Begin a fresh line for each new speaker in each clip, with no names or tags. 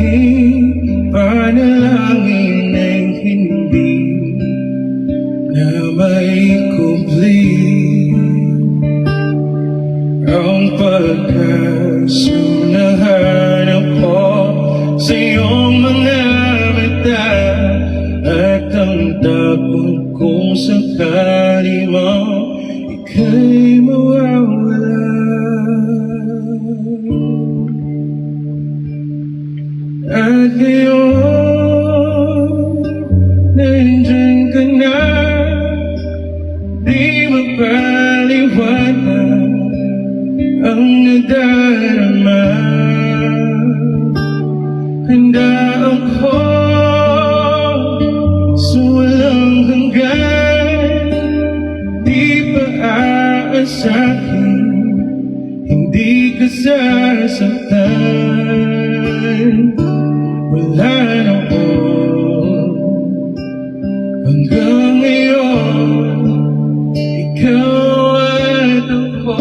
aking panalangin ay hindi na maikubli ang pagkasunahan ko sa iyong mga mata at ang takot kung sakali mo ika'y mawawala. At ngayon, nandiyan ka na, di mapaliwanag ang nadarama. Handa ako sa walang hanggan, di pa aasahin, hindi ka sasaktan. Wala na ako hanggang ngayon, ikaw at ako.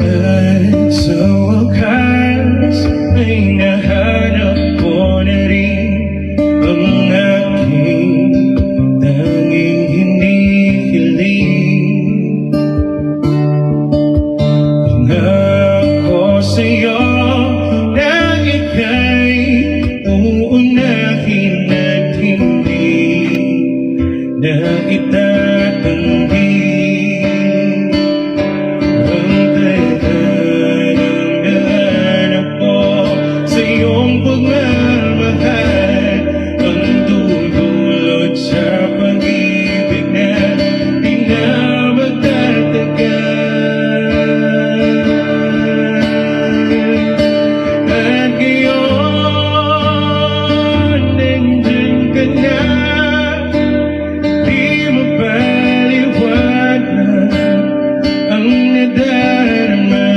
At sa wakas ay nahanap ko na rin ang aking tanging hinihiling. Pangako sa'yo na ika'y uunahin at hindi na itatanggi. Ang dahilan ng nahanap ko sa iyong pagmamahal ang dudulot sa pag-ibig na di na magtatagal. At ngayon, nandiyan ka na, di mapaliwanag ang nadarama.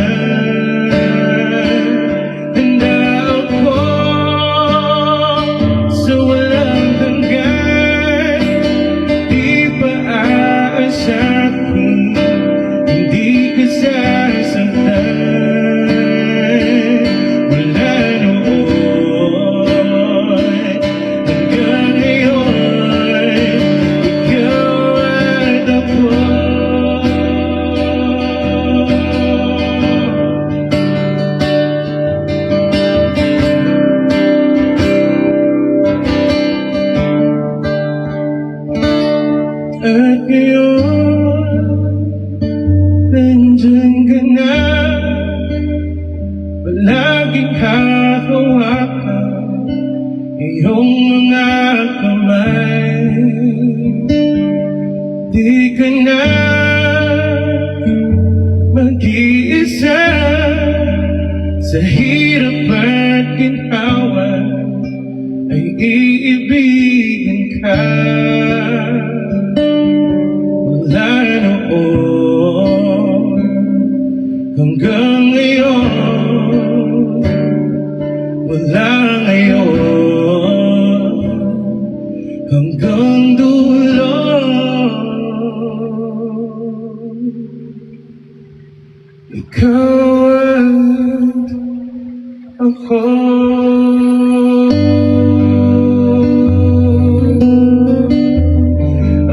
Handa ako sa walang hanggan, di pa aasahin, hindi ka sasaktan. Wala noon hanggang ngayon, ikaw at ako. At ngayon, nandiyan ka na, palaging hahawakan iyong mga kamay. Di ka na mag-iisa sa hirap at ginhawa, ay iibigin ka. Wala noon hanggang ngayon, wala ngayon hanggang dulo. Ikaw at ako.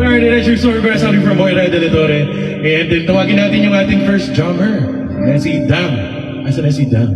Alright, that's your story para sa ating from Moira de la Torre. And then tawagin natin yung ating first drummer. Ayan si Dam. Asa na si Dam?